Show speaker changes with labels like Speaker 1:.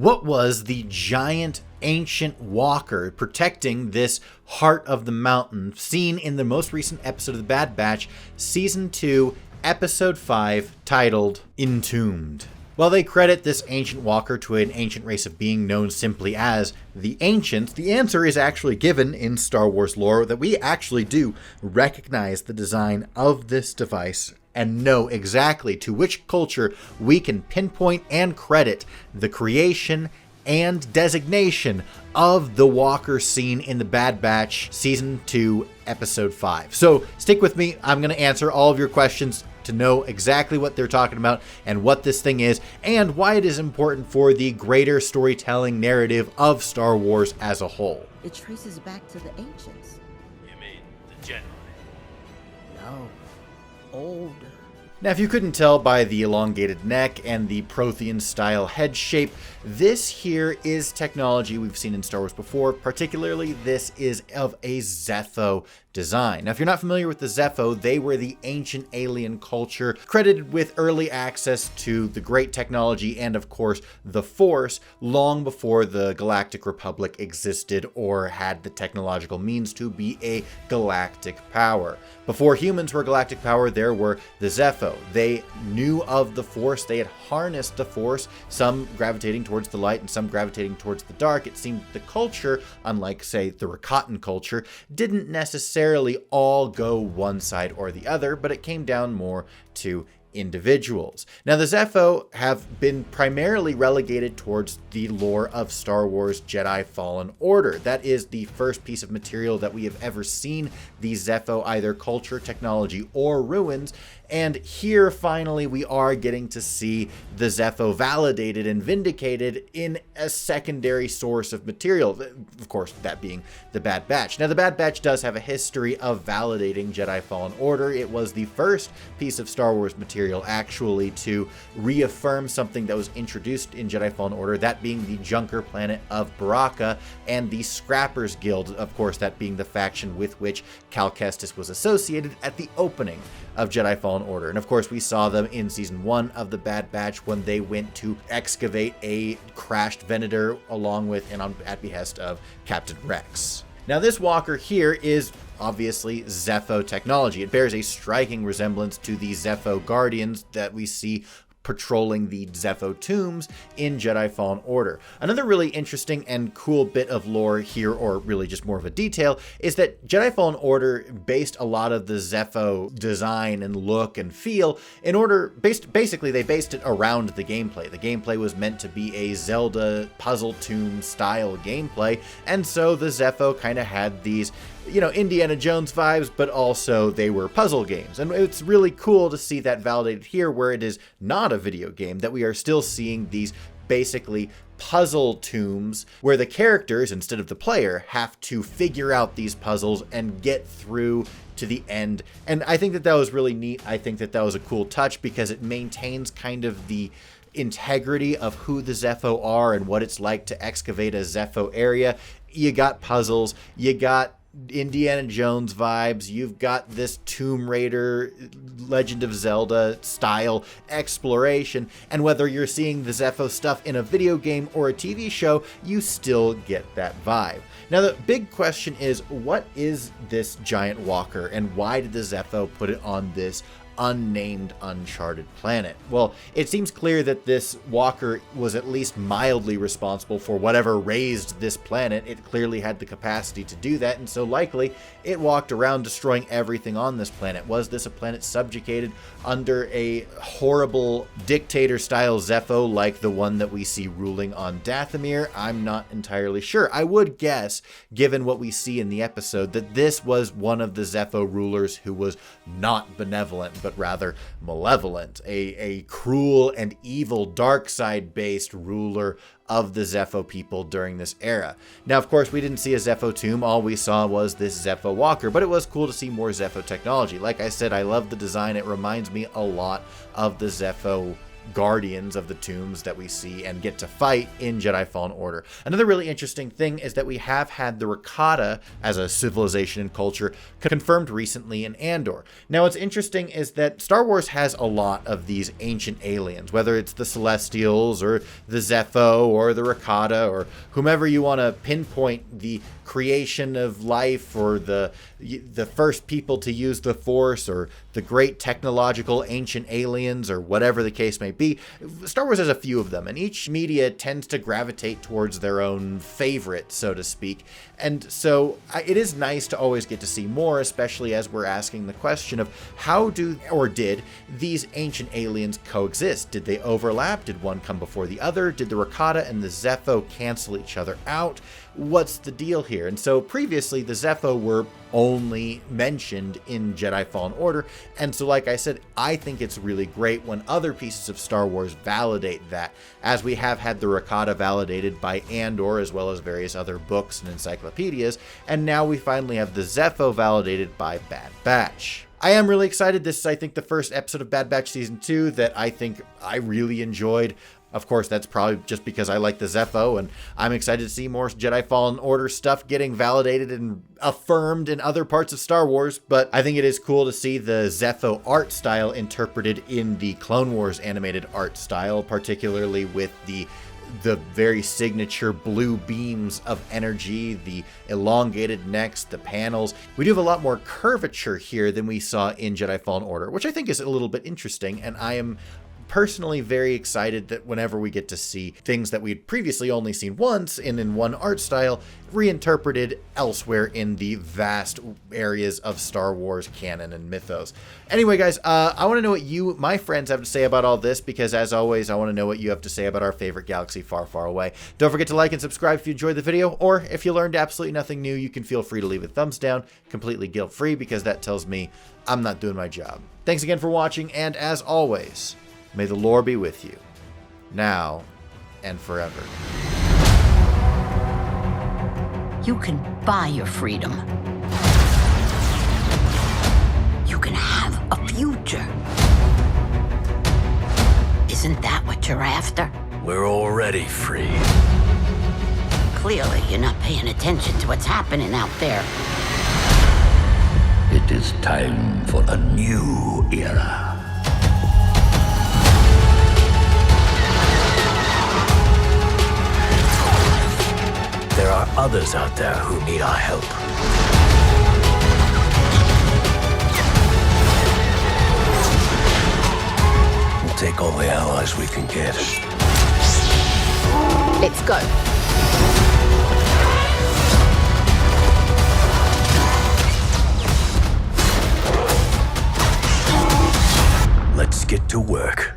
Speaker 1: What was the giant ancient walker protecting this heart of the mountain seen in the most recent episode of The Bad Batch, Season 2, Episode 5, titled Entombed? While they credit this ancient walker to an ancient race of being known simply as the Ancients, the answer is actually given in Star Wars lore that we actually do recognize the design of this device and know exactly to which culture we can pinpoint and credit the creation and designation of the walker seen in The Bad Batch Season 2, Episode 5. So stick with me. I'm going to answer all of your questions to know exactly what they're talking about and what this thing is and why it is important for the greater storytelling narrative of Star Wars as a whole.
Speaker 2: It traces back to the Ancients.
Speaker 3: You mean the Jedi?
Speaker 2: No, older.
Speaker 1: Now, if you couldn't tell by the elongated neck and the Prothean-style head shape, this here is technology we've seen in Star Wars before. Particularly, this is of a Zeffo design. Now, if you're not familiar with the Zeffo, they were the ancient alien culture credited with early access to the great technology and, of course, the Force long before the Galactic Republic existed or had the technological means to be a galactic power. Before humans were galactic power, there were the Zeffo. They knew of the Force. They had harnessed the Force, some gravitating towards the light and some gravitating towards the dark. It seemed the culture, unlike, say, the Rakatan culture, didn't necessarily all go one side or the other, but it came down more to individuals. Now, the Zeffo have been primarily relegated towards the lore of Star Wars Jedi Fallen Order. That is the first piece of material that we have ever seen the Zeffo, either culture, technology, or ruins. And here, finally, we are getting to see the Zeffo validated and vindicated in a secondary source of material. Of course, that being the Bad Batch. Now, the Bad Batch does have a history of validating Jedi Fallen Order. It was the first piece of Star Wars material, actually, to reaffirm something that was introduced in Jedi Fallen Order, that being the Junker planet of Baraka and the Scrappers Guild, of course, that being the faction with which Cal Kestis was associated at the opening of Jedi Fallen Order. And of course, we saw them in Season 1 of The Bad Batch when they went to excavate a crashed Venator along with and at behest of Captain Rex. Now, this walker here is obviously Zeffo technology. It bears a striking resemblance to the Zeffo Guardians that we see patrolling the Zeffo tombs in Jedi Fallen Order. Another really interesting and cool bit of lore here, or really just more of a detail, is that Jedi Fallen Order based a lot of the Zeffo design and look and feel basically they based it around the gameplay. The gameplay was meant to be a Zelda puzzle tomb style gameplay, and so the Zeffo kind of had these Indiana Jones vibes, but also they were puzzle games. And it's really cool to see that validated here where it is not a video game, that we are still seeing these basically puzzle tombs where the characters, instead of the player, have to figure out these puzzles and get through to the end. And I think that was really neat. I think that was a cool touch because it maintains kind of the integrity of who the Zeffo are and what it's like to excavate a Zeffo area. You got puzzles, you got Indiana Jones vibes, you've got this Tomb Raider, Legend of Zelda style exploration, and whether you're seeing the Zeffo stuff in a video game or a TV show, you still get that vibe. Now, the big question is, what is this giant walker, and why did the Zeffo put it on this unnamed, uncharted planet? Well, it seems clear that this walker was at least mildly responsible for whatever raised this planet. It clearly had the capacity to do that, and so likely it walked around destroying everything on this planet. Was this a planet subjugated under a horrible dictator-style Zeffo like the one that we see ruling on Dathomir? I'm not entirely sure. I would guess, given what we see in the episode, that this was one of the Zeffo rulers who was not benevolent, but rather malevolent, a cruel and evil dark side based ruler of the Zeffo people during this era. Now, of course, we didn't see a Zeffo tomb. All we saw was this Zeffo walker, but it was cool to see more Zeffo technology. Like I said, I love the design. It reminds me a lot of the Zeffo guardians of the tombs that we see and get to fight in Jedi Fallen Order. Another really interesting thing is that we have had the Rakata as a civilization and culture confirmed recently in Andor. Now, what's interesting is that Star Wars has a lot of these ancient aliens, whether it's the Celestials or the Zeffo or the Rakata or whomever you want to pinpoint the creation of life, or the first people to use the Force, or the great technological ancient aliens, or whatever the case may be. Star Wars has a few of them, and each media tends to gravitate towards their own favorite, so to speak. And so it is nice to always get to see more, especially as we're asking the question of how did these ancient aliens coexist? Did they overlap? Did one come before the other? Did the Rakata and the Zeffo cancel each other out? What's the deal here? And so previously the Zeffo were only mentioned in Jedi Fallen Order, and so like I said, I think it's really great when other pieces of Star Wars validate that, as we have had the Rakata validated by Andor as well as various other books and encyclopedias, and now we finally have the Zeffo validated by Bad Batch. I am really excited. This is, I think, the first episode of Bad Batch Season 2 that I think I really enjoyed. Of course, that's probably just because I like the Zeffo, and I'm excited to see more Jedi Fallen Order stuff getting validated and affirmed in other parts of Star Wars, but I think it is cool to see the Zeffo art style interpreted in the Clone Wars animated art style, particularly with the very signature blue beams of energy, the elongated necks, the panels. We do have a lot more curvature here than we saw in Jedi Fallen Order, which I think is a little bit interesting, and I am personally very excited that whenever we get to see things that we'd previously only seen once and in one art style reinterpreted elsewhere in the vast areas of Star Wars canon and mythos. Anyway, guys, I want to know what you, my friends, have to say about all this, because as always, I want to know what you have to say about our favorite galaxy far, far away. Don't forget to like and subscribe if you enjoyed the video, or if you learned absolutely nothing new, you can feel free to leave a thumbs down, completely guilt-free, because that tells me I'm not doing my job. Thanks again for watching, and as always, may the lore be with you, now and forever.
Speaker 4: You can buy your freedom. You can have a future. Isn't that what you're after?
Speaker 3: We're already free.
Speaker 4: Clearly, you're not paying attention to what's happening out there.
Speaker 5: It is time for a new era.
Speaker 3: There are others out there who need our help. We'll take all the allies we can get.
Speaker 4: Let's go.
Speaker 3: Let's get to work.